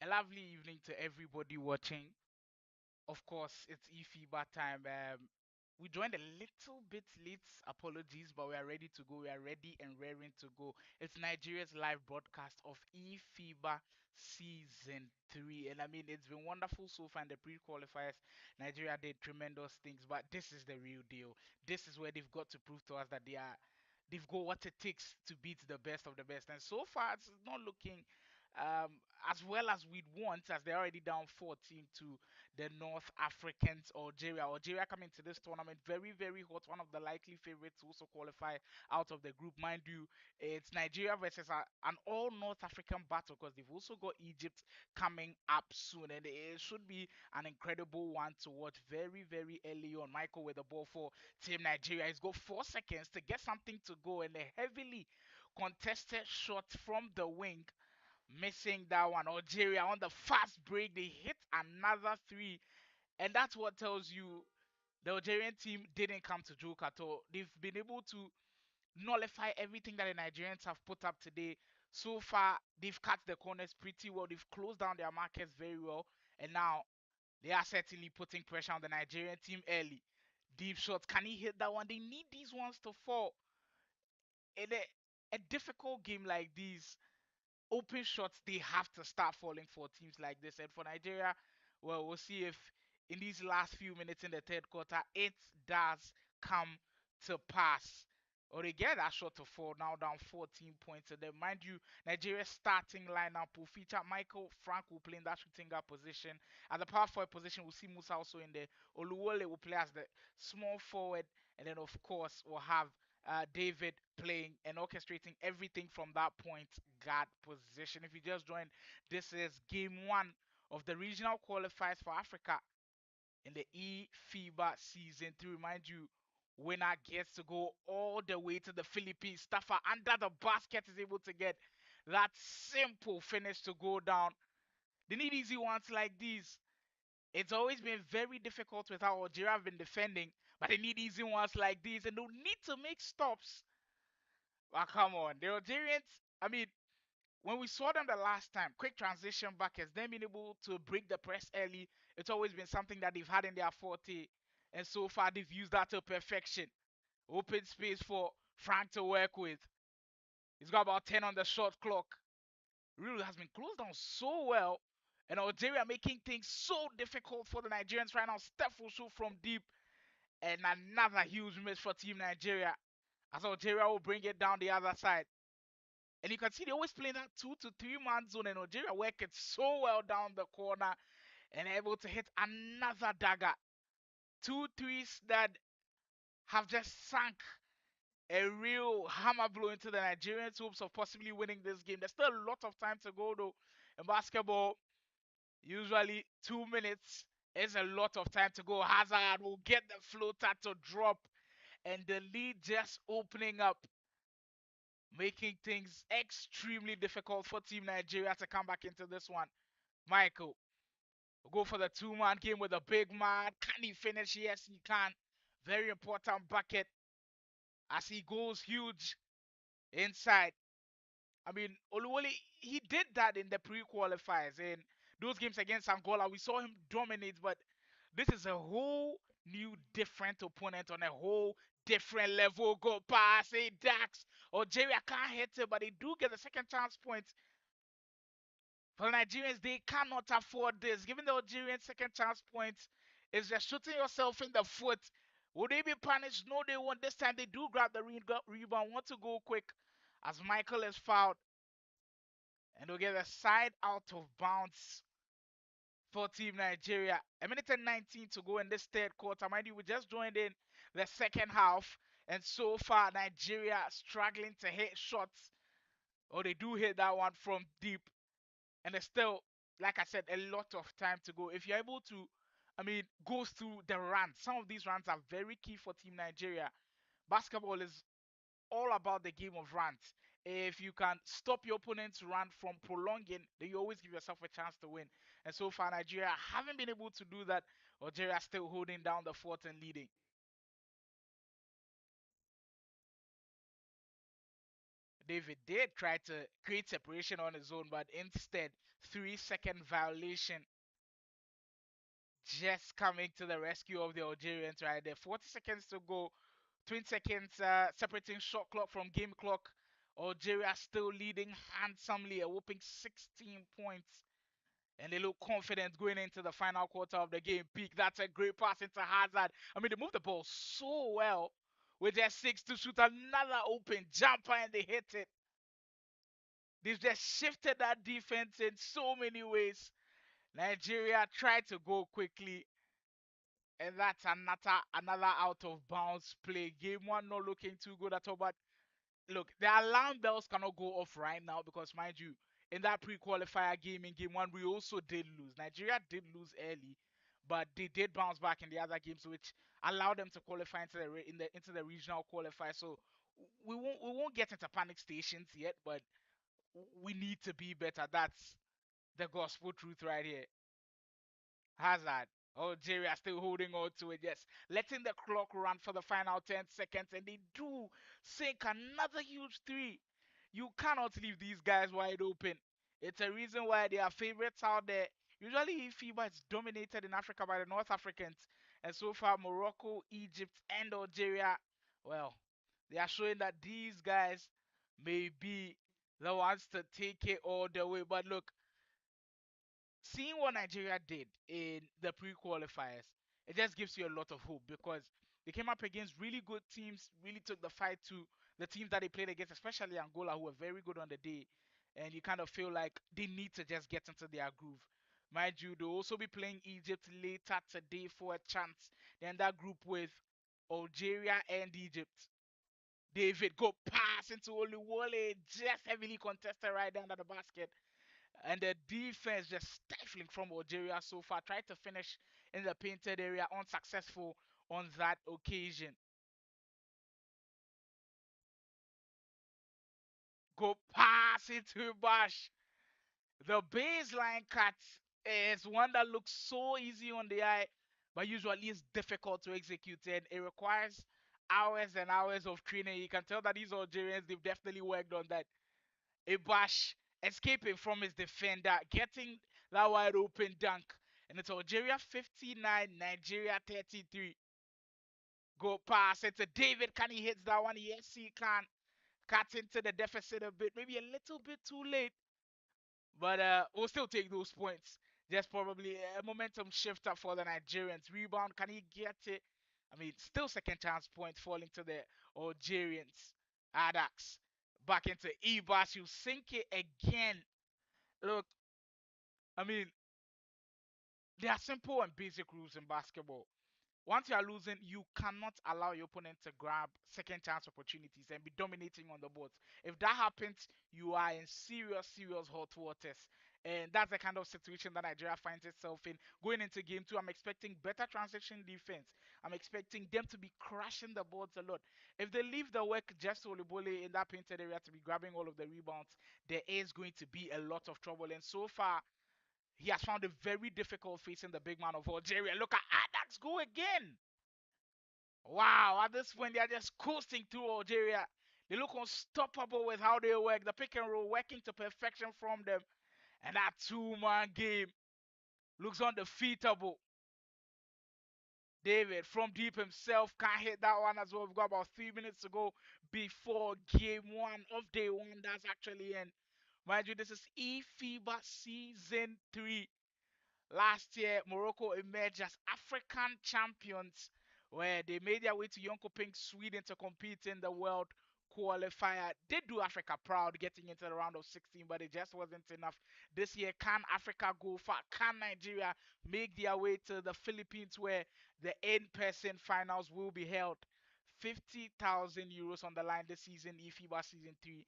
A lovely evening to everybody watching. Of course, it's Efiba time. We joined a little bit late. Apologies, but we are ready to go. We are ready and raring to go. It's Nigeria's live broadcast of Efiba Season 3. And I mean, it's been wonderful so far in the pre qualifiers. Nigeria did tremendous things, but this is the real deal. This is where they've got to prove to us that they've got what it takes to beat the best of the best. And so far, it's not looking as well as we'd want, as they're already down 14 to the North Africans, Algeria. Algeria coming to this tournament very, very hot. One of the likely favorites to also qualify out of the group. Mind you, it's Nigeria versus an all North African battle because they've also got Egypt coming up soon. And it should be an incredible one to watch very, very early on. Michael with the ball for Team Nigeria. He's got 4 seconds to get something to go, and a heavily contested shot from the wing, missing that one. Algeria on the fast break, they hit another three, and that's what tells you the Algerian team didn't come to joke at all. They've been able to nullify everything that the Nigerians have put up today. So far, they've cut the corners pretty well. They've closed down their markets very well, and now they are certainly putting pressure on the Nigerian team early. Deep shots, can he hit that one? They need these ones to fall. In a difficult game like this, open shots they have to start falling for teams like this. And for Nigeria, well, we'll see if in these last few minutes in the third quarter it does come to pass. Or they get that shot to fall, now down 14 points. And then, mind you, Nigeria's starting lineup will feature Michael Frank will play in that shooting guard position. At the power forward position, we'll see Musa also in there. Oluwole will play as the small forward. And then, of course, we'll have David playing and orchestrating everything from that point guard position. If you just joined, this is game one of the regional qualifiers for Africa in the Efiba season. To remind you, winner gets to go all the way to the Philippines. Staffer under the basket is able to get that simple finish to go down. They need easy ones like these. It's always been very difficult with how Algeria have been defending, but they need easy ones like these, and they'll need to make stops. Well, come on. The Algerians, I mean, when we saw them the last time, quick transition backers, them being able to break the press early, it's always been something that they've had in their forte. And so far, they've used that to perfection. Open space for Frank to work with. He's got about 10 on the shot clock. Really has been closed down so well. And Algeria making things so difficult for the Nigerians right now. Steph will shoot from deep. And another huge miss for Team Nigeria, as Algeria will bring it down the other side. And you can see they always play that 2 to 3 man zone, and Nigeria work it so well down the corner and able to hit another dagger. Two threes that have just sunk a real hammer blow into the Nigerians' hopes of possibly winning this game. There's still a lot of time to go though. In basketball, usually 2 minutes is a lot of time to go. Hazard will get the floater to drop, and the lead just opening up, making things extremely difficult for Team Nigeria to come back into this one. Michael will go for the two-man game with a big man. Can he finish? Yes, he can. Very important bucket as he goes huge inside. I mean, Oluwole, he did that in the pre-qualifiers. In those games against Angola, we saw him dominate, but this is a whole new different opponent on a whole different level. Go pass, hey Dax. Algeria can't hit it, but they do get the second chance points. For the Nigerians, they cannot afford this. Given the Algerian second chance points, is just shooting yourself in the foot. Will they be punished? No, they won't. This time they do grab the rebound, want to go quick as Michael is fouled. And they'll get a side out of bounds for Team Nigeria. A minute and 19 to go in this third quarter. Mind you, we just joined in the second half. And so far, Nigeria struggling to hit shots. Oh, they do hit that one from deep. And there's still, like I said, a lot of time to go. If you're able to, I mean, go through the runs, some of these runs are very key for Team Nigeria. Basketball is all about the game of runs. If you can stop your opponent's run from prolonging, then you always give yourself a chance to win. And so far, Nigeria haven't been able to do that. Algeria still holding down the fort and leading. David did try to create separation on his own, but instead, 3 second violation just coming to the rescue of the Algerians right there. 40 seconds to go, 20 seconds separating shot clock from game clock. Algeria still leading handsomely, a whooping 16 points. And they look confident going into the final quarter of the game. Peak, that's a great pass into Hazard. I mean, they moved the ball so well with their six to shoot another open jumper and they hit it. They've just shifted that defense in so many ways. Nigeria tried to go quickly, and that's another out of bounds play. Game one not looking too good at all, but look, the alarm bells cannot go off right now because, mind you, in that pre-qualifier game in game one, we also did lose. Nigeria did lose early, but they did bounce back in the other games, which allowed them to qualify into the regional qualifier. So we won't get into panic stations yet, but we need to be better. That's the gospel truth right here. Hazard. Algeria still holding on to it, yes. Letting the clock run for the final 10 seconds, and they do sink another huge three. You cannot leave these guys wide open. It's a reason why they are favorites out there. Usually, Efiba is dominated in Africa by the North Africans, and so far, Morocco, Egypt, and Algeria, well, they are showing that these guys may be the ones to take it all the way. But look, seeing what Nigeria did in the pre-qualifiers, it just gives you a lot of hope because they came up against really good teams, really took the fight to the teams that they played against, especially Angola, who were very good on the day. And you kind of feel like they need to just get into their groove. Mind you, they'll also be playing Egypt later today for a chance. Then that group with Algeria and Egypt. David go pass into Oluwole, just heavily contested right under the basket. And the defense just stifling from Algeria so far. Tried to finish in the painted area, unsuccessful on that occasion. Go pass into Bash. The baseline cut is one that looks so easy on the eye, but usually is difficult to execute, and it requires hours and hours of training. You can tell that these Algerians, they've definitely worked on that. Ibash escaping from his defender, getting that wide open dunk. And it's Algeria 59, Nigeria 33. Go pass. It's a David. Can he hit that one? Yes, he can. Cut into the deficit a bit. Maybe a little bit too late. But we'll still take those points. Just probably a momentum shifter for the Nigerians. Rebound. Can he get it? I mean, still second chance point falling to the Algerians. Adax. Back into Ibas. You sink it again. Look, I mean, there are simple and basic rules in basketball. Once you are losing, you cannot allow your opponent to grab second chance opportunities and be dominating on the boards. If that happens, you are in serious, serious hot waters. And that's the kind of situation that Nigeria finds itself in. Going into game two, I'm expecting better transition defense. I'm expecting them to be crashing the boards a lot. If they leave the work just Olibole in that painted area to be grabbing all of the rebounds, there is going to be a lot of trouble. And so far, he has found it very difficult facing the big man of Algeria. Look at Adax go again. Wow, at this point, they are just coasting through Algeria. They look unstoppable with how they work. The pick and roll working to perfection from them. And that two-man game looks undefeatable. David from deep himself can't hit that one as well. We've got about 3 minutes to go before game one of day one. That's actually in. Mind you, this is Efiba season 3. Last year, Morocco emerged as African champions, where they made their way to Jonkoping, Sweden to compete in the World Qualifier. Did do Africa proud getting into the round of 16, but it just wasn't enough. This year, can Africa go far? Can Nigeria make their way to the Philippines, where the in-person finals will be held? 50,000 euros on the line this season, FIBA season 3.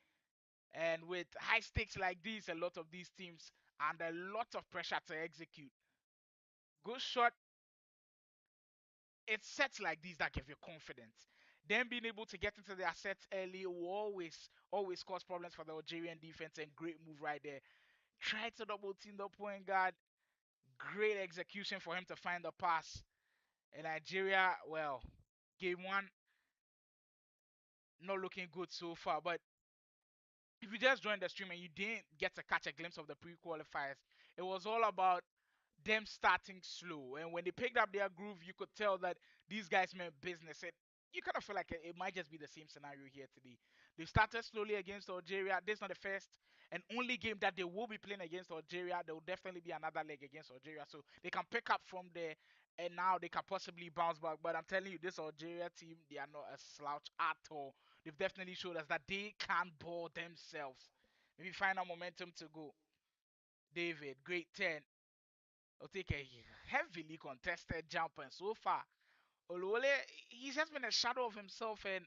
And with high stakes like these, a lot of these teams and a lot of pressure to execute. Good shot. It's sets like these that give you confidence. Then being able to get into their sets early will always cause problems for the Algerian defense, and great move right there. Try to double team the point guard. Great execution for him to find the pass. And Nigeria, well, game one not looking good so far, but if you just joined the stream and you didn't get to catch a glimpse of the pre-qualifiers, it was all about them starting slow. And when they picked up their groove, you could tell that these guys meant business. And you kind of feel like it might just be the same scenario here today. They started slowly against Algeria. This is not the first and only game that they will be playing against Algeria. There will definitely be another leg against Algeria. So they can pick up from there and now they can possibly bounce back. But I'm telling you, this Algeria team, they are not a slouch at all. They've definitely showed us that they can ball themselves. Maybe find a momentum to go. David, great 10. Will take a heavily contested jump, and so far, Oluwole, he's just been a shadow of himself. And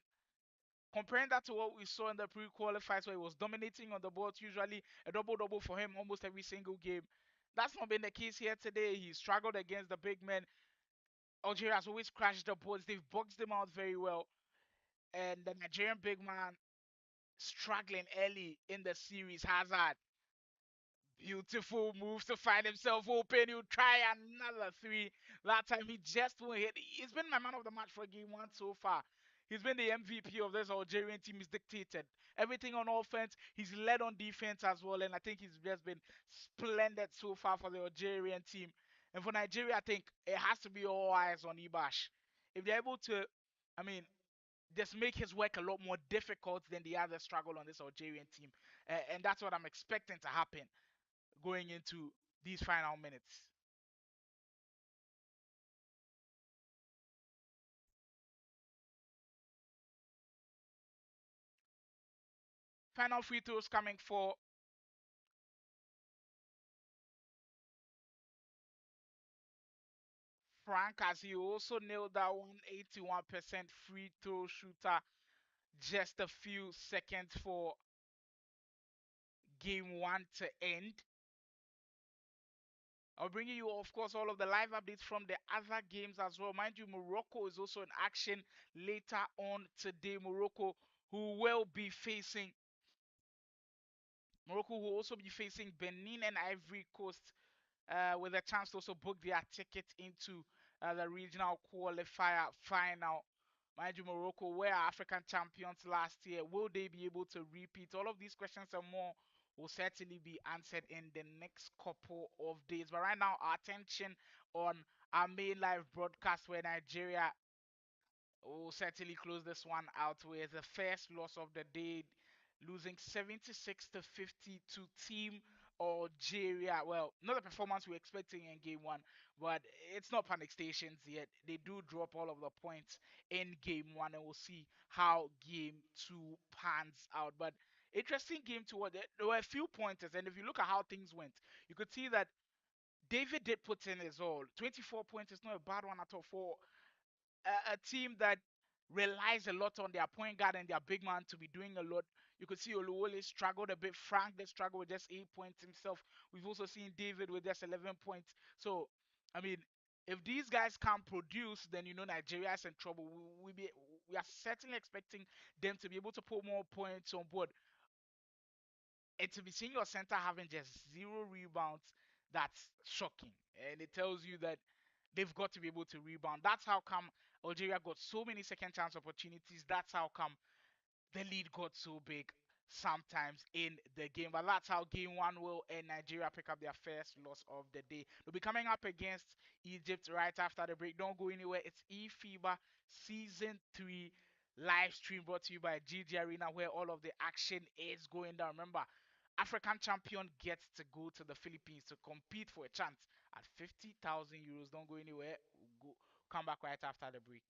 comparing that to what we saw in the pre-qualifiers, where he was dominating on the board, usually a double-double for him almost every single game. That's not been the case here today. He struggled against the big men. Algeria has always crashed the boards. They've boxed them out very well. And the Nigerian big man struggling early in the series. Hazard, beautiful move to find himself open. He'll try another three. That time he just won't hit. He's been my man of the match for game one so far. He's been the MVP of this Algerian team. He's dictated everything on offense. He's led on defense as well. And I think he's just been splendid so far for the Algerian team. And for Nigeria, I think it has to be all eyes on Ibash. If they're able to, I mean, just make his work a lot more difficult than the other struggle on this Algerian team. And that's what I'm expecting to happen going into these final minutes. Final free throws coming for Frank as he also nailed that 181% free throw shooter just a few seconds for game one to end. I'll bring you, of course, all of the live updates from the other games as well. Mind you, Morocco is also in action later on today. Morocco will also be facing Benin and Ivory Coast with a chance to also book their ticket into the regional qualifier final. Mind you, Morocco were African champions last year. Will they be able to repeat? All of these questions and more will certainly be answered in the next couple of days. But right now, our attention on our main live broadcast where Nigeria will certainly close this one out with the first loss of the day, losing 76 to 50 to Team Algeria. Well, not the performance we are expecting in game one, but it's not panic stations yet. They do drop all of the points in game one, and we'll see how game two pans out. But interesting game to watch. There were a few pointers, and if you look at how things went, you could see that David did put in his all. 24 points is not a bad one at all for a team that relies a lot on their point guard and their big man to be doing a lot. You could see Oluwole struggled a bit. Frank did struggle with just 8 points himself. We've also seen David with just 11 points. So, I mean, if these guys can't produce, then you know Nigeria is in trouble. We are certainly expecting them to be able to put more points on board. And to be seeing your center having just zero rebounds, that's shocking. And it tells you that they've got to be able to rebound. That's how come Algeria got so many second chance opportunities. That's how come the lead got so big sometimes in the game. But that's how game one will end. Nigeria pick up their first loss of the day. They'll be coming up against Egypt right after the break. Don't go anywhere. It's Efiba Season 3 live stream brought to you by GG Arena where all of the action is going down. Remember, African champion gets to go to the Philippines to compete for a chance at 50,000 euros. Don't go anywhere. We'll come back right after the break.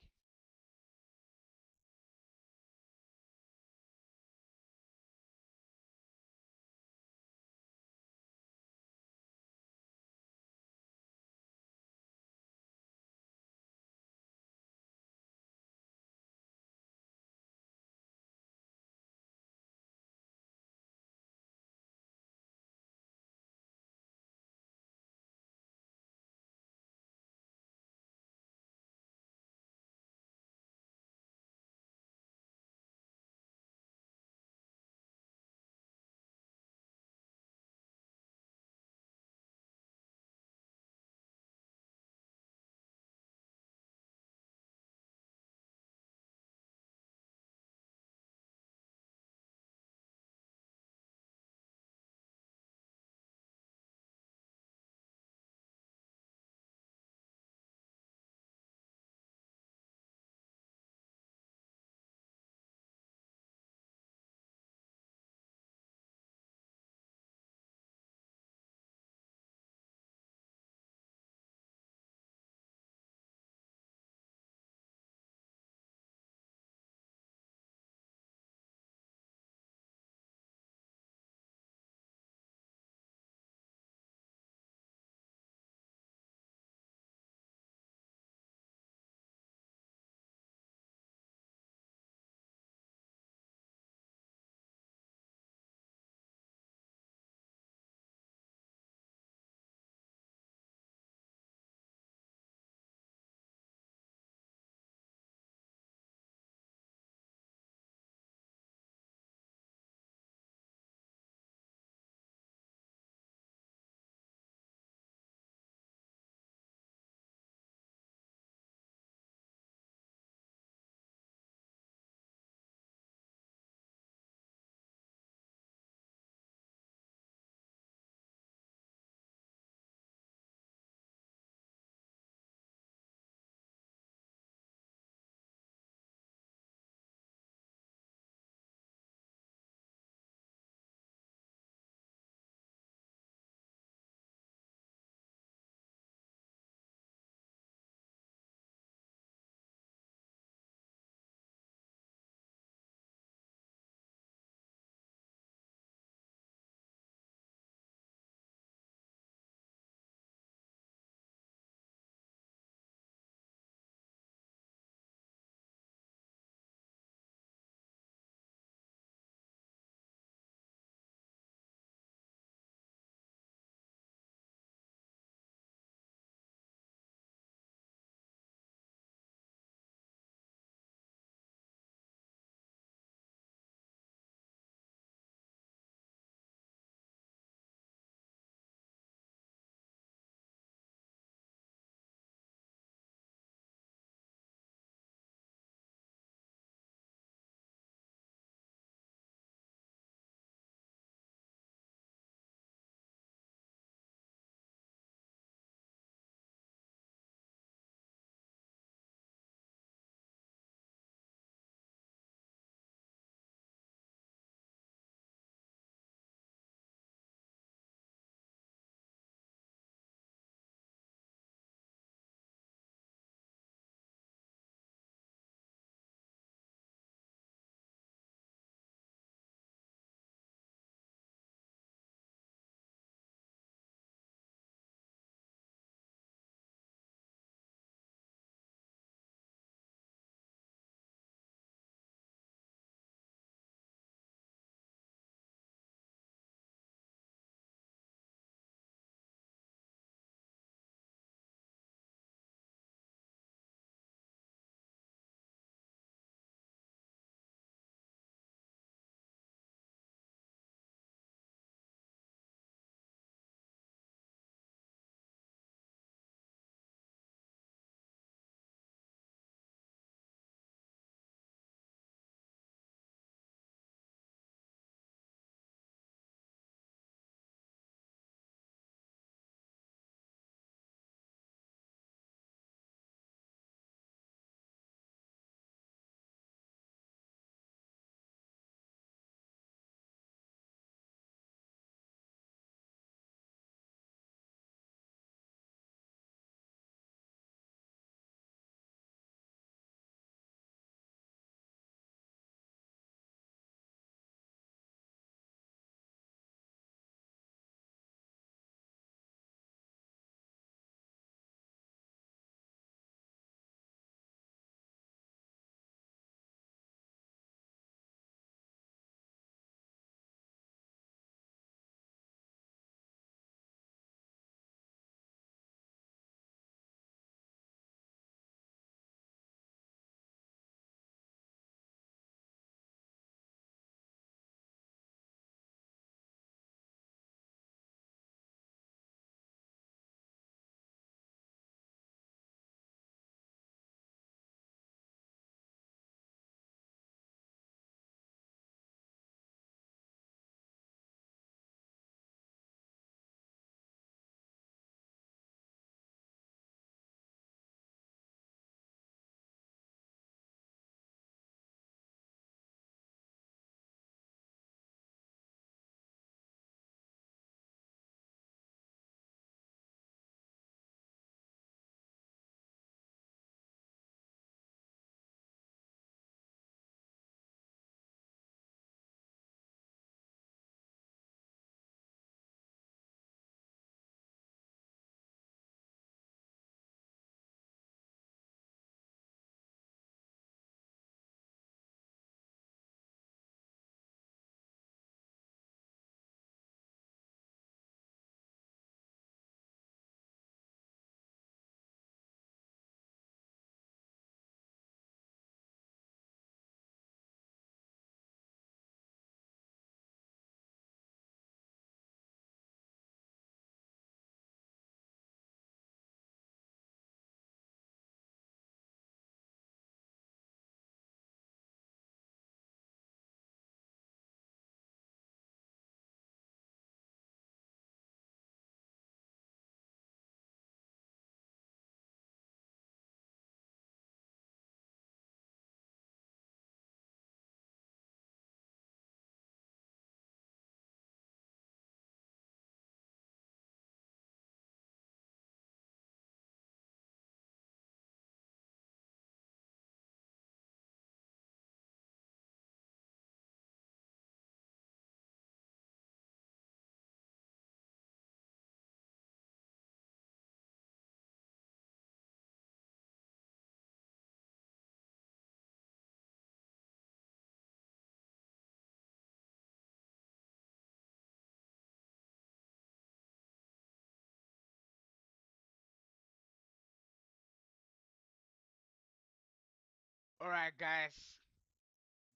All right, guys,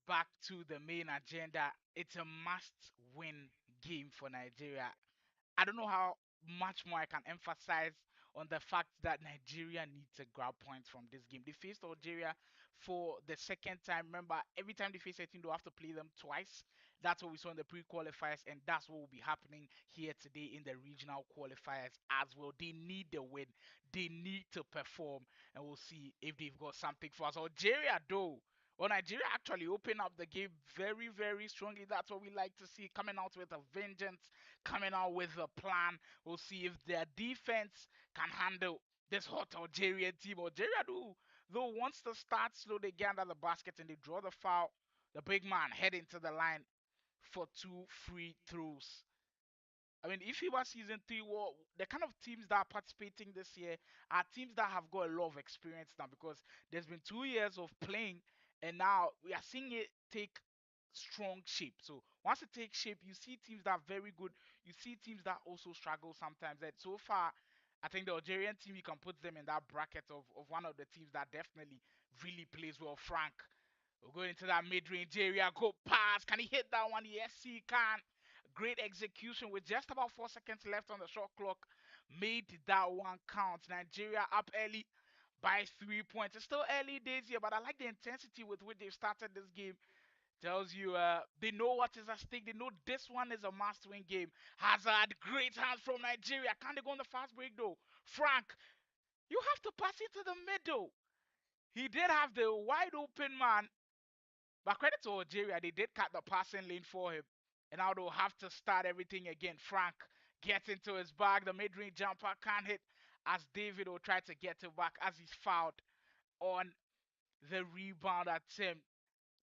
back to the main agenda. It's a must win game for Nigeria. I don't know how much more I can emphasize on the fact that Nigeria needs to grab points from this game. They faced Algeria for the second time. Remember, every time they face a team, they have to play them twice. That's what we saw in the pre-qualifiers, and that's what will be happening here today in the regional qualifiers as well. They need the win. They need to perform, and we'll see if they've got something for us. Algeria, though. Well, Nigeria actually opened up the game very, very strongly. That's what we like to see, coming out with a vengeance, coming out with a plan. We'll see if their defense can handle this hot Algerian team. Algeria do though wants to start slow, they get under the basket and they draw the foul. The big man head into the line for two free throws. I mean, if it was season three, well, the kind of teams that are participating this year are teams that have got a lot of experience now because there's been 2 years of playing, and now we are seeing it take strong shape. So once it takes shape, you see teams that are very good. You see teams that also struggle sometimes. And so far, I think the Algerian team, you can put them in that bracket of one of the teams that definitely really plays well. Frank, we'll go into that mid-range area, go pass. Can he hit that one? Yes, he can. Great execution with just about 4 seconds left on the shot clock. Made that one count. Nigeria up early by 3 points. It's still early days here, but I like the intensity with which they've started this game. Tells you they know what is at stake. They know this one is a must-win game. Hazard, great hands from Nigeria. Can they go on the fast break though? Frank, you have to pass it to the middle. He did have the wide open man, but credit to Algeria, they did cut the passing lane for him. And now they'll have to start everything again. Frank gets into his bag. The mid-range jumper can't hit as David will try to get it back as he's fouled on the rebound attempt.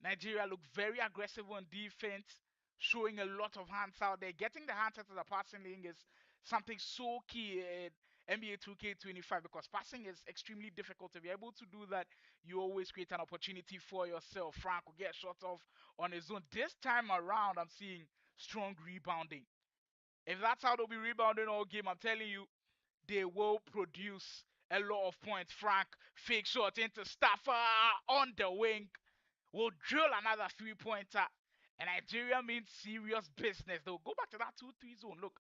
Nigeria look very aggressive on defense, showing a lot of hands out there. Getting the hands out of the passing lane is something so key in NBA 2K25 because passing is extremely difficult. If you're able to do that, you always create an opportunity for yourself. Frank will get shot off on his own. This time around, I'm seeing strong rebounding. If that's how they'll be rebounding all game, I'm telling you, they will produce a lot of points. Frank, fake shot into Staffer on the wing will drill another 3 pointer. And Nigeria means serious business. They'll go back to that 2-3 zone. Look,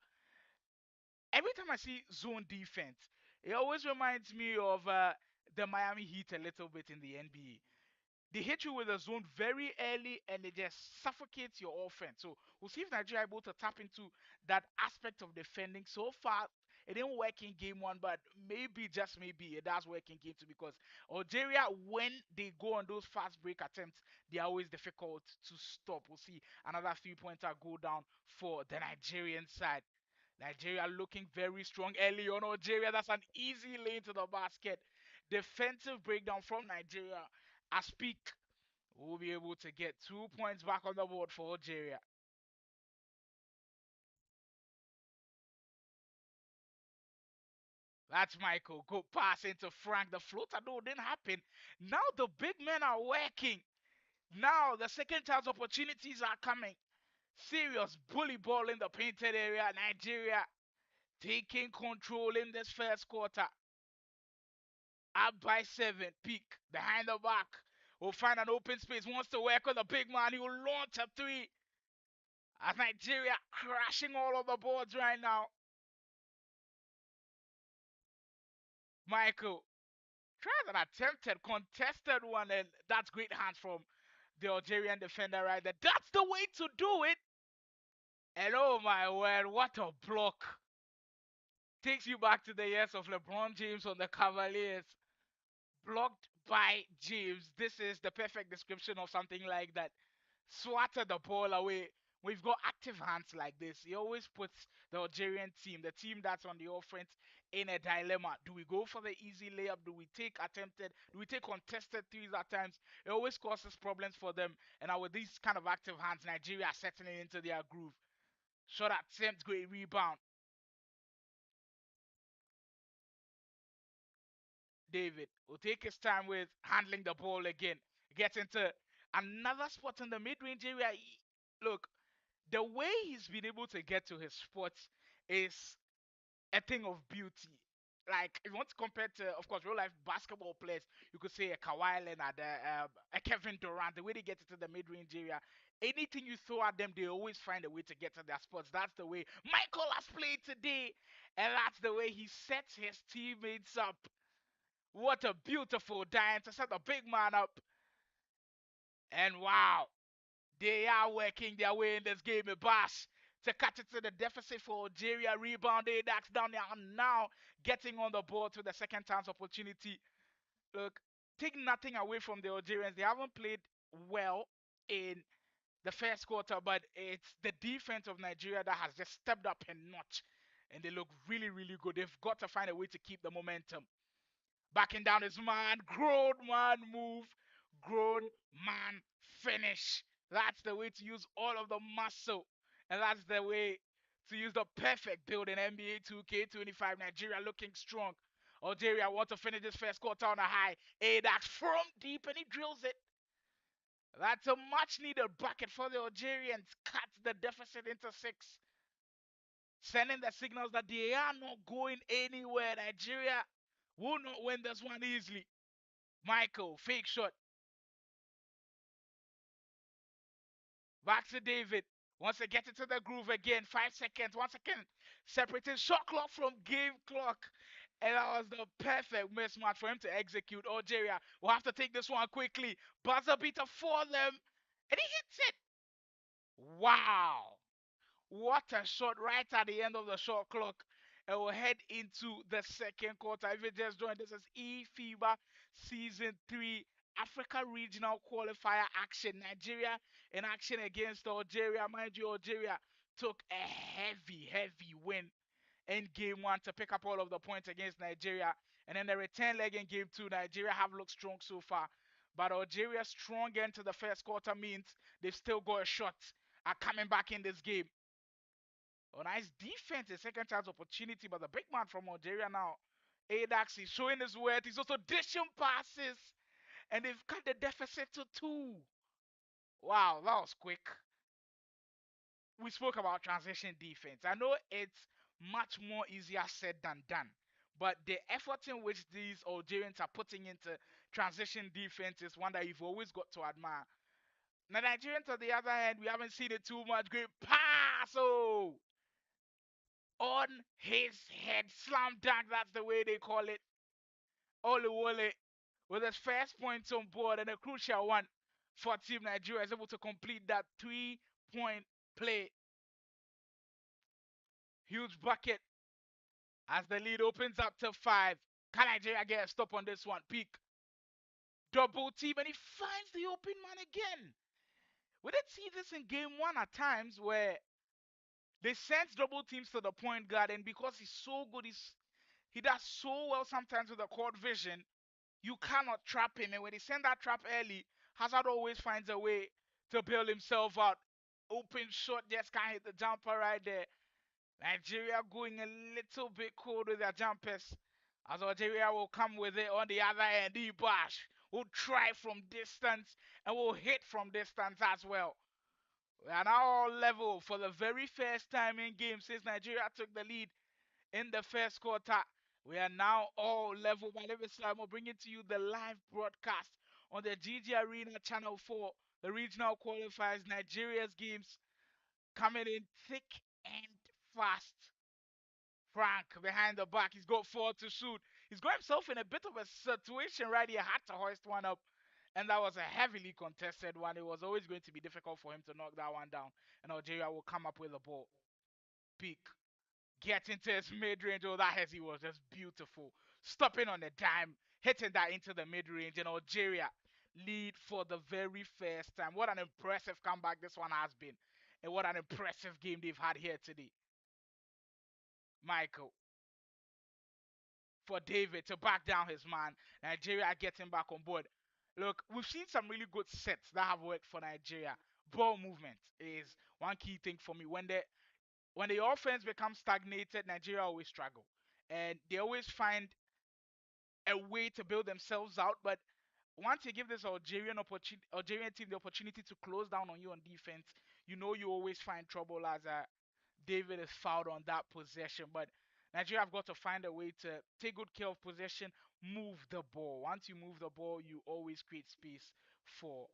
every time I see zone defense, it always reminds me of the Miami Heat a little bit in the NBA. They hit you with a zone very early and it just suffocates your offense. So we'll see if Nigeria are able to tap into that aspect of defending. So far, it didn't work in game one, but maybe, just maybe, it does work in game two because Algeria, when they go on those fast break attempts, they are always difficult to stop. We'll see another 3 pointer go down for the Nigerian side. Nigeria looking very strong early on. Algeria, that's an easy lane to the basket. Defensive breakdown from Nigeria. As peak, we'll be able to get 2 points back on the board for Algeria. That's Michael. Go pass into Frank. The floater though didn't happen. Now the big men are working. Now the second chance opportunities are coming. Serious bully ball in the painted area. Nigeria taking control in this first quarter. Up by 7. Peak behind the back. Will find an open space. Wants to work with a big man. He will launch a three. As Nigeria crashing all over the boards right now. Michael tries an attempted, contested one, and that's great hands from the Algerian defender right there. That's the way to do it. And oh my word, what a block. Takes you back to the years of LeBron James on the Cavaliers. Blocked by James. This is the perfect description of something like that. Swatted the ball away. We've got active hands like this. He always puts the Algerian team, the team that's on the offense, in a dilemma. Do we go for the easy layup? Do we take attempted? Do we take contested threes at times? It always causes problems for them. And now with these kind of active hands, Nigeria are settling into their groove. Shot attempt, great rebound. David will take his time with handling the ball again. Gets into another spot in the mid-range area. Look, the way he's been able to get to his spots is a thing of beauty. like if you want to compare to, of course, real life basketball players, you could say a Kawhi Leonard, a Kevin Durant, the way they get into the mid range area. Anything you throw at them, they always find a way to get to their spots. That's the way Michael has played today, and that's the way he sets his teammates up. What a beautiful dime to set the big man up. And wow, they are working their way in this game. Bash to cut it to the deficit for Algeria. Rebound, Dax down there and now getting on the board to the second chance opportunity. Look, take nothing away from the Algerians. They haven't played well in the first quarter, but it's the defense of Nigeria that has just stepped up a notch. And they look really, really good. They've got to find a way to keep the momentum. Backing down his man, grown man move, grown man finish. That's the way to use all of the muscle. And that's the way to use the perfect build in NBA 2K25. Nigeria looking strong. Algeria want to finish this first quarter on a high. Adax from deep and he drills it. That's a much needed bucket for the Algerians. Cut the deficit into six. Sending the signals that they are not going anywhere. Nigeria will not win this one easily. Michael, fake shot. Back to David. Wants to get into the groove again. 5 seconds. 1 second. Separating shot clock from game clock. And that was the perfect mismatch for him to execute. Algeria will have to take this one quickly. Buzzer beater for them. And he hits it. Wow. What a shot right at the end of the shot clock. And we'll head into the second quarter. If you just joined, this is Efiba Season 3 Africa Regional Qualifier action. Nigeria in action against Algeria. Mind you, Algeria took a heavy, heavy win in game one to pick up all of the points against Nigeria. And then the return leg in game two, Nigeria have looked strong so far. But Algeria strong into the first quarter means they've still got a shot at coming back in this game. Oh, nice defense, a second chance opportunity, but the big man from Algeria now, Adax, is showing his worth. He's also dishing passes, and they've cut the deficit to two. Wow, that was quick. We spoke about transition defense. I know it's much more easier said than done, but the effort in which these Algerians are putting into transition defense is one that you've always got to admire. The Nigerians, on the other hand, we haven't seen it too much. Great pass, oh, on his head. Slam dunk, that's the way they call it. Oluwole with his first points on board and a crucial one for Team Nigeria is able to complete that 3 point play. Huge bucket as the lead opens up to 5. Can Nigeria get a stop on this one? Peak. Double team and he finds the open man again. We did see this in game one at times where they sent double teams to the point guard, and because he's so good, he does so well sometimes with the court vision. You cannot trap him, and when he send that trap early, Hazard always finds a way to bail himself out. Open shot, just can't hit the jumper right there. Nigeria going a little bit cold with their jumpers, as Algeria will come with it on the other end. Bash will try from distance and will hit from distance as well. We are now all level for the very first time in game since Nigeria took the lead in the first quarter. We are now all level. My name is Simon, bringing to you the live broadcast on the GG Arena Channel 4, the regional qualifiers, Nigeria's games coming in thick and fast. Frank behind the back, he's got 4 to shoot. He's got himself in a bit of a situation right here, had to hoist one up. And that was a heavily contested one. It was always going to be difficult for him to knock that one down. And Algeria will come up with the ball. Peak. Get into his mid-range. Oh, that hezzy was just beautiful. Stopping on the dime, hitting that into the mid-range, and Algeria lead for the very first time. What an impressive comeback this one has been. And what an impressive game they've had here today. Michael. For David to back down his man. Nigeria getting back on board. Look, we've seen some really good sets that have worked for Nigeria. Ball movement is one key thing for me. When the offense becomes stagnated, Nigeria always struggle. And they always find a way to build themselves out. But once you give this Algerian team the opportunity to close down on you on defense, you know you always find trouble as David is fouled on that possession. But Nigeria have got to find a way to take good care of possession, move the ball. Once you move the ball, you always create space for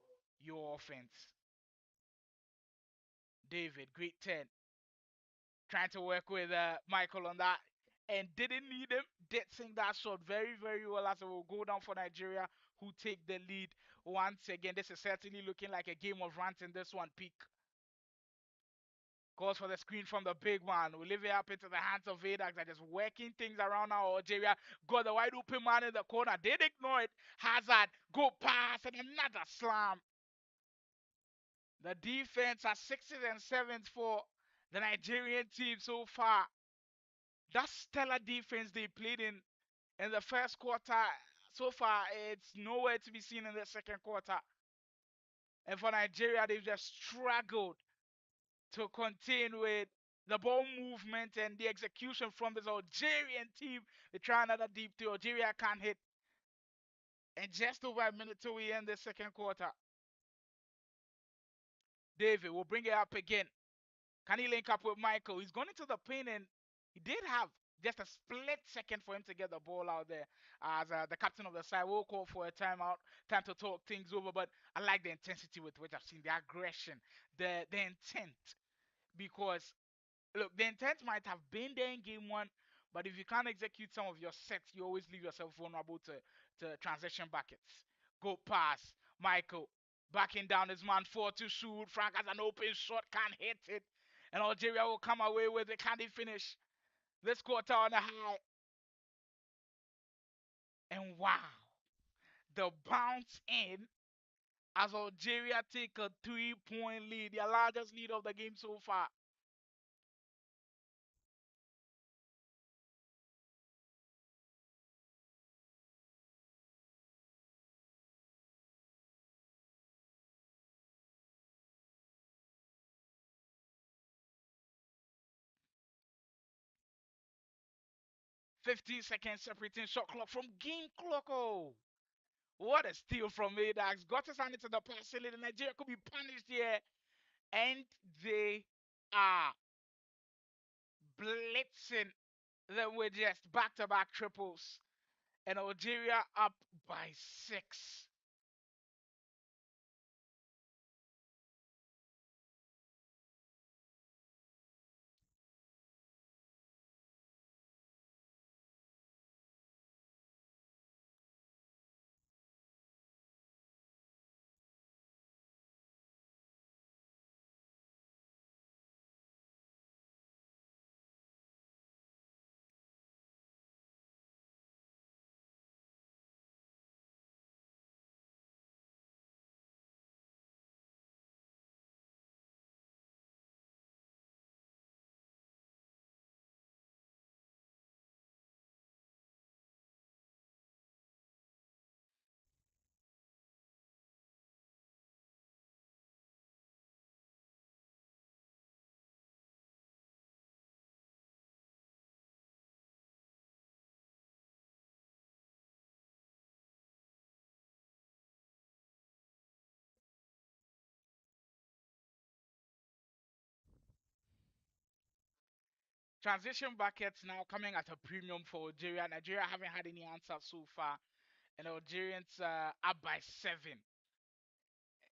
your offense. David, great 10. Trying to work with Michael on that and didn't need him. Did sing that shot very, very well as it will go down for Nigeria, who take the lead once again. This is certainly looking like a game of runs in this one. Peak calls for the screen from the big one. We leave it up into the hands of Vedax that is working things around now. Algeria got the wide open man in the corner. Did ignore it. Hazard go pass and another slam. The defense are sixes and sevens for the Nigerian team so far. That stellar defense they played in the first quarter, so far it's nowhere to be seen in the second quarter. And for Nigeria, they've just struggled to contain with the ball movement and the execution from this Algerian team. They try another deep three. Algeria can't hit. And just over a minute till we end the second quarter. David will bring it up again. Can he link up with Michael? He's gone into the paint and he did have just a split second for him to get the ball out there. As the captain of the side will call for a timeout, time to talk things over. But I like the intensity with which I've seen the aggression, the intent. Because look, the intent might have been there in game one, but if you can't execute some of your sets, you always leave yourself vulnerable to transition buckets. Go pass, Michael backing down his man four to shoot. Frank has an open shot, can't hit it, and Algeria will come away with it. Can they finish this quarter on a high? And wow, the bounce in as Algeria take a 3-point lead, their largest lead of the game so far. 15 seconds separating shot clock from game clock. Oh, what a steal from Adax. Got his hand into the pass. Nigeria could be punished here. And they are blitzing them with just back to back triples. And Algeria up by 6. Transition buckets now coming at a premium for Algeria. Nigeria haven't had any answers so far. And Algerians up by 7.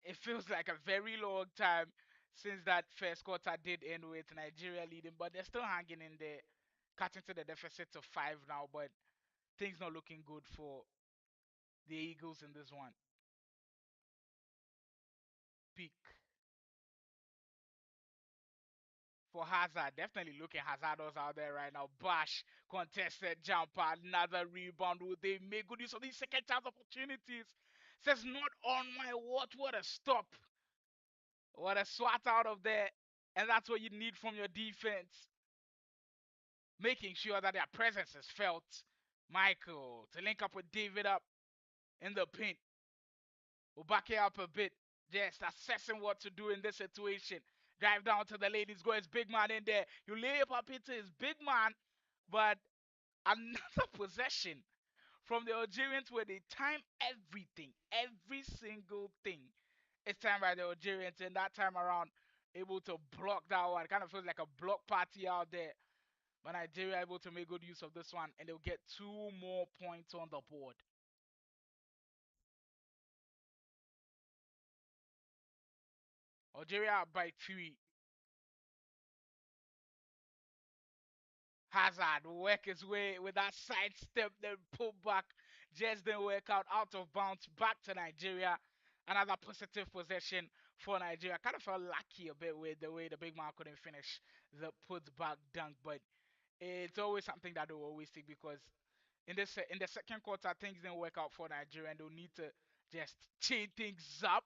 It feels like a very long time since that first quarter did end with Nigeria leading, but they're still hanging in there, cutting to the deficit of 5 now. But things not looking good for the Eagles in this one. Peak for Hazard. Definitely looking Hazardos out there right now. Bash, contested jumper, another rebound. Will they make good use of these second chance opportunities? Says not on my watch. What a stop. What a swat out of there. And that's what you need from your defense. Making sure that their presence is felt. Michael to link up with David up in the paint. We'll back it up a bit. Just assessing what to do in this situation. Drive down to the ladies, go his big man in there. You lay up into his big man, but another possession from the Algerians where they time everything, every single thing. It's time by the Algerians, and that time around, able to block that one. It kind of feels like a block party out there. But Nigeria able to make good use of this one, and they'll get 2 more points on the board. Algeria up by 3. Hazard will work his way with that sidestep, then pull back. Just didn't work out of bounds, back to Nigeria. Another positive possession for Nigeria. Kind of felt lucky a bit with the way the big man couldn't finish the put back dunk, but it's always something that they will always take because in the second quarter things didn't work out for Nigeria and they'll need to just change things up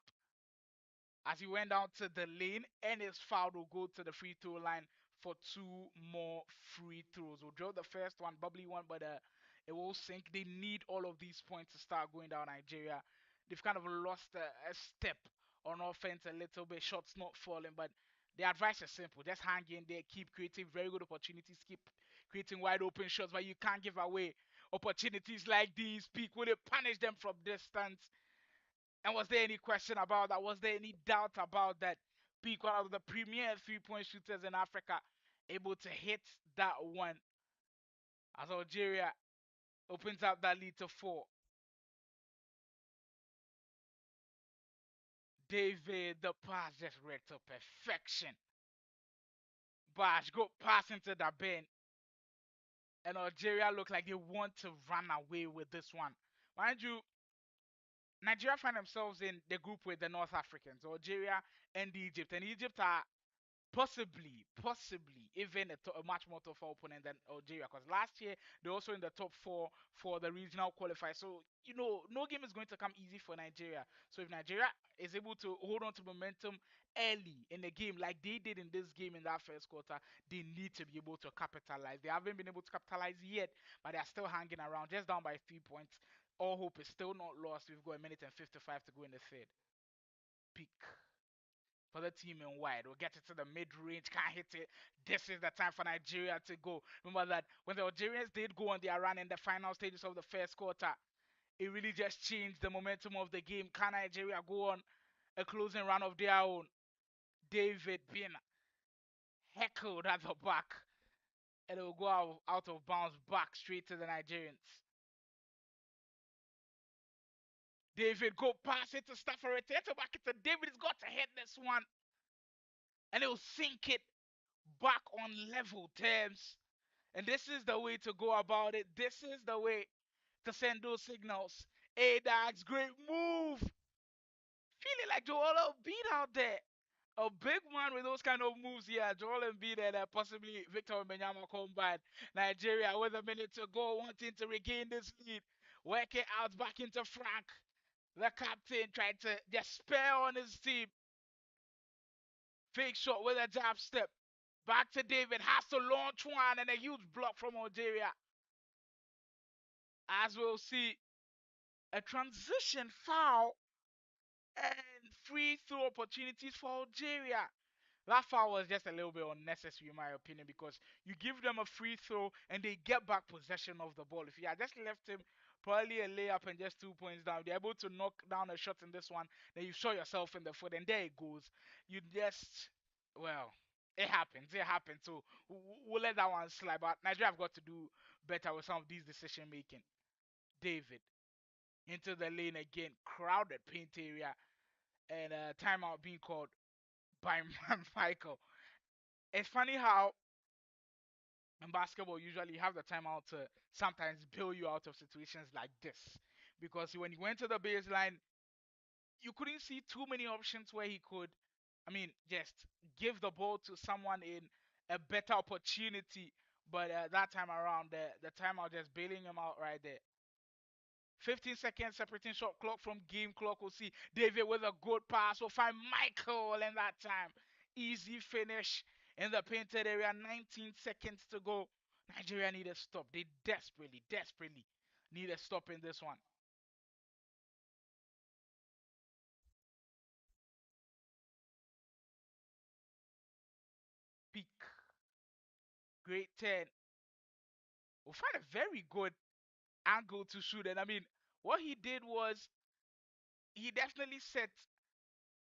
as he went down to the lane and his foul will go to the free throw line for 2 more free throws. We'll draw the first one, bubbly one, but it will sink. They need all of these points to start going down Nigeria. They've kind of lost a step on offense a little bit. Shots not falling, but the advice is simple. Just hang in there, keep creating very good opportunities, keep creating wide open shots, but you can't give away opportunities like these. Peak, will they punish them from distance? And was there any question about that? Was there any doubt about that? Peak, one of the premier 3 point shooters in Africa, able to hit that one as Algeria opens up that lead to 4. David, the pass just read to perfection. Bash, go pass into the bin. And Algeria look like they want to run away with this one. Mind you, Nigeria find themselves in the group with the North Africans, Algeria and Egypt. And Egypt are possibly even a much more tougher opponent than Algeria. Because last year they're also in the top 4 for the regional qualifier. So no game is going to come easy for Nigeria. So if Nigeria is able to hold on to momentum early in the game, like they did in this game in that first quarter, they need to be able to capitalize. They haven't been able to capitalize yet, but they are still hanging around, just down by 3 points. All hope is still not lost. We've got a minute and 55 to go in the third. Peak for the team in white. We'll get it to the mid range, can't hit it. This is the time for Nigeria to go. Remember that when the Algerians did go on their run in the final stages of the first quarter, it really just changed the momentum of the game. Can Nigeria go on a closing run of their own? David being heckled at the back, and it will go out of bounds back straight to the Nigerians. David go pass it to Stafford, return to back it to David. He's got to hit this one, and he'll sink it back on level terms. And this is the way to go about it. This is the way to send those signals. Hey, Dax, great move. Feeling like Joel Embiid out there. A big man with those kind of moves here. Joel Embiid and possibly Victor Wembanyama combined. Nigeria with a minute to go, wanting to regain this lead. Work it out back into Frank. The captain tried to just spare on his team. Fake shot with a jab step. Back to David. Has to launch one and a huge block from Algeria. As we'll see, a transition foul and free throw opportunities for Algeria. That foul was just a little bit unnecessary, in my opinion, because you give them a free throw and they get back possession of the ball. If you had just left him probably a layup and just 2 points down, they're able to knock down a shot in this one, then you shot yourself in the foot, and there it goes. You just, well, it happens. It happens. So we'll let that one slide. But Nigeria have got to do better with some of these decision making. David into the lane again, crowded paint area, and a timeout being called by Michael. It's funny how in basketball usually you have the timeout to sometimes bail you out of situations like this, because when he went to the baseline, you couldn't see too many options where he could, I mean, just give the ball to someone in a better opportunity. But that time around, the timeout just bailing him out right there. 15 seconds separating shot clock from game clock. We'll see David with a good pass. We'll find Michael in that time. Easy finish in the painted area. 19 seconds to go. Nigeria need a stop. They desperately need a stop in this one. Peak. Great 10. We'll find a very good angle to shoot. And I mean, what he did was he definitely set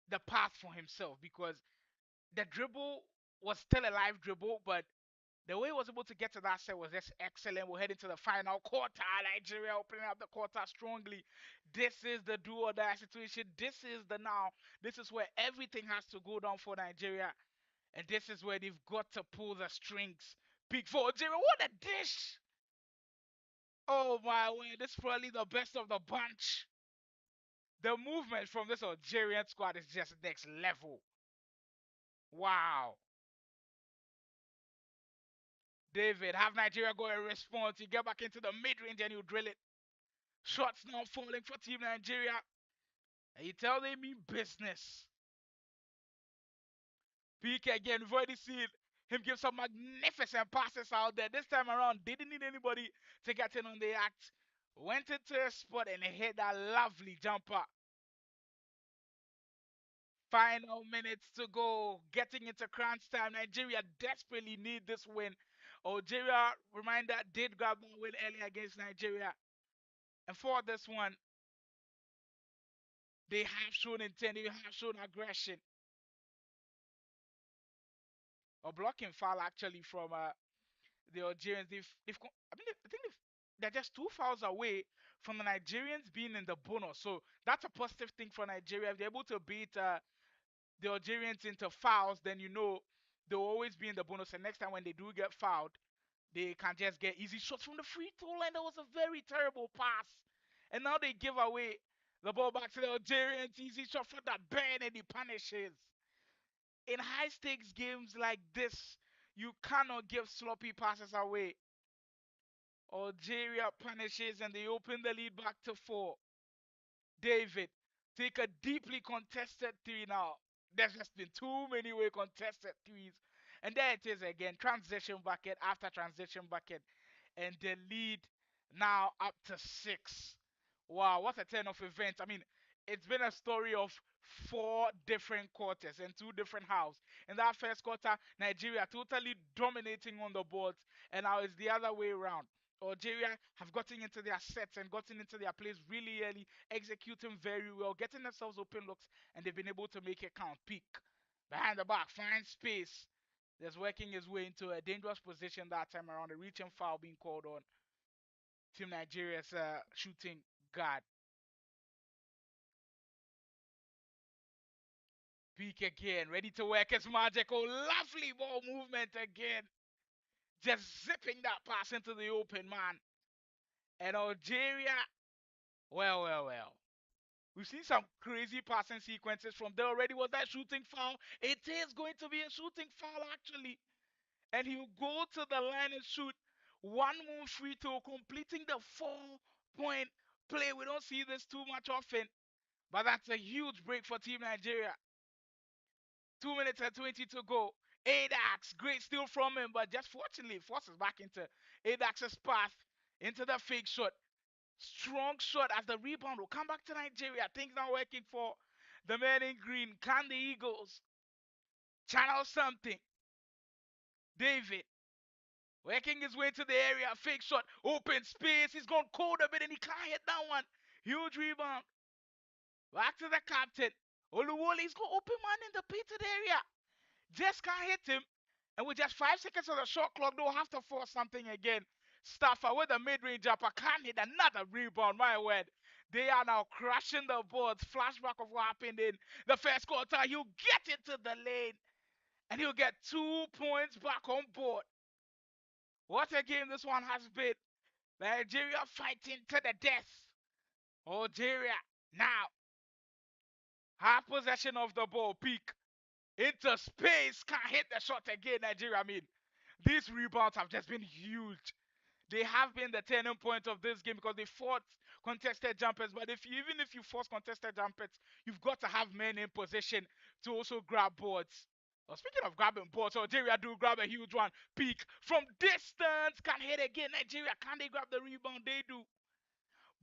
the path for himself, because the dribble was still a live dribble, but The way he was able to get to that set was just excellent. We're heading to the final quarter. Nigeria opening up the quarter strongly. This is the do or die situation. This is the now. This is where everything has to go down for Nigeria. And this is where they've got to pull the strings. Peak for Algeria. What a dish! Oh my word. This is probably the best of the bunch. The movement from this Algerian squad is just next level. Wow. David, have Nigeria go and respond. You get back into the mid range and you drill it. Shots now falling for Team Nigeria. And you tell they mean business. PK again, we've already seen him give some magnificent passes out there. This time around, didn't need anybody to get in on the act. Went into a spot and hit that lovely jumper. Final minutes to go. Getting into crunch time. Nigeria desperately need this win. Algeria, reminder, did grab one win earlier against Nigeria. And for this one, they have shown intent, they have shown aggression. A blocking foul actually from the Algerians. I mean, I think they're just two fouls away from the Nigerians being in the bonus. So that's a positive thing for Nigeria. If they're able to beat the Algerians into fouls, then you know they'll always be in the bonus. And next time when they do get fouled, they can just get easy shots from the free throw line. That was a very terrible pass. And now they give away the ball back to the Algerians. Easy shot for that burn and he punishes. In high stakes games like this, you cannot give sloppy passes away. Algeria punishes and they open the lead back to 4. David, take a deeply contested three now. There's just been too many way contested threes. And there it is again. Transition bucket after transition bucket. And the lead now up to 6. Wow, what a turn of events. I mean, it's been a story of 4 different quarters and 2 different halves. In that first quarter, Nigeria totally dominating on the boards, and now it's the other way around. Algeria have gotten into their sets and gotten into their plays really early, executing very well, getting themselves open looks, and they've been able to make it count. Peak behind the back, find space. Just working his way into a dangerous position that time around. A reaching foul being called on Team Nigeria's shooting guard. Peak again, ready to work his magic. Oh, lovely ball movement again. Just zipping that pass into the open man. And Algeria, well. We've seen some crazy passing sequences from there already. Was that shooting foul? It is going to be a shooting foul, actually. And he'll go to the line and shoot one more free throw, completing the 4-point play. We don't see this too much often, but that's a huge break for Team Nigeria. 2 minutes and 20 to go. Adax, great steal from him, but just fortunately forces back into Adax's path, into the fake shot. Strong shot as the rebound will come back to Nigeria. Things not working for the men in green. Can the Eagles channel something? David working his way to the area. Fake shot. Open space. He's gone cold a bit and he can't hit that one. Huge rebound. Back to the captain. Oluwole, he's got open man in the painted area. Just can't hit him. And with just 5 seconds on the shot clock, they'll have to force something again. Staffer with a mid-range upper can't hit another rebound. My word. They are now crushing the boards. Flashback of what happened in the first quarter. He'll get into the lane. And he'll get 2 points back on board. What a game this one has been. Nigeria fighting to the death. Algeria now have possession of the ball. Peak into space. Can't hit the shot again, Nigeria. I mean, these rebounds have just been huge. They have been the turning point of this game because they fought contested jumpers. But even if you force contested jumpers, you've got to have men in position to also grab boards. Well, speaking of grabbing boards, Algeria do grab a huge one. Peak from distance. Can hit again. Nigeria, can they grab the rebound? They do.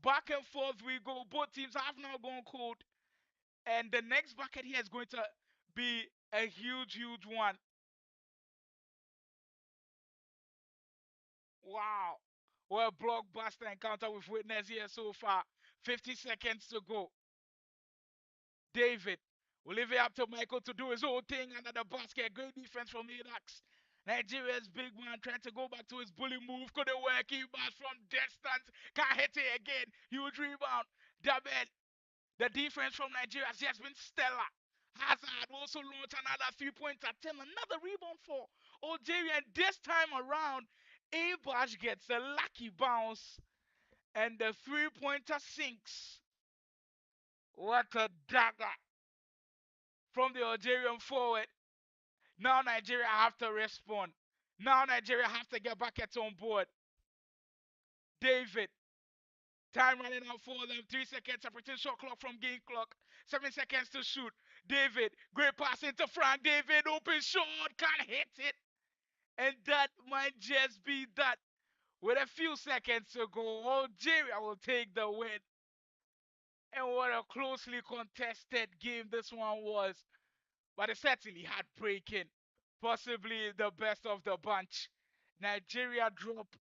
Back and forth we go. Both teams have now gone cold. And the next bucket here is going to be a huge one. Wow. What a blockbuster encounter we've witnessed here so far. 50 seconds to go. David will leave it up to Michael to do his own thing under the basket. Great defense from Adax. Nigeria's big man tried to go back to his bully move. Couldn't work. He passed from distance. Can't hit it again. Huge rebound. Dabel. The defense from Nigeria has just been stellar. Hazard also launched another 3 point attempt. Another rebound for Algeria. And this time around, Abash gets a lucky bounce. And the 3 pointer sinks. What a dagger from the Algerian forward. Now Nigeria have to respond. Now Nigeria have to get buckets on board. David. Time running out for them. 3 seconds. Separating shot clock from game clock. 7 seconds to shoot. David. Great pass into Frank. David. Open shot. Can't hit it. And that might just be that. With a few seconds to go, Algeria will take the win. And what a closely contested game this one was. But it's certainly heartbreaking. Possibly the best of the bunch. Nigeria dropped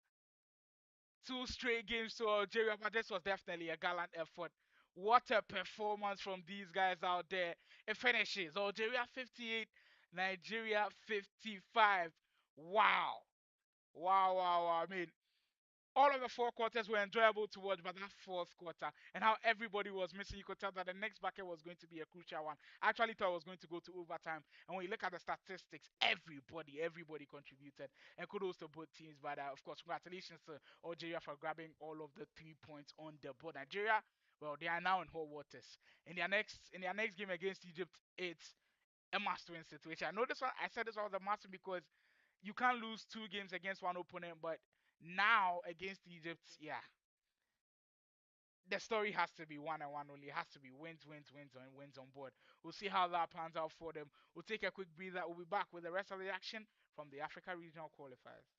2 straight games to Algeria, but this was definitely a gallant effort. What a performance from these guys out there. It finishes Algeria 58, Nigeria 55. Wow. Wow, wow, wow. I mean, all of the 4 quarters were enjoyable to watch, but that fourth quarter and how everybody was missing, you could tell that the next bucket was going to be a crucial one. I actually thought it was going to go to overtime. And when you look at the statistics, everybody contributed. And kudos to both teams. But of course, congratulations to Algeria for grabbing all of the 3 points on the board. Nigeria, well, they are now in hot waters. In their next game against Egypt, it's a must-win situation. I know this one. I said this one was a must-win because you can't lose 2 games against one opponent, but now against Egypt, yeah, the story has to be one and one only. It has to be wins, wins, wins, and wins on board. We'll see how that pans out for them. We'll take a quick breather. We'll be back with the rest of the action from the Africa Regional Qualifiers.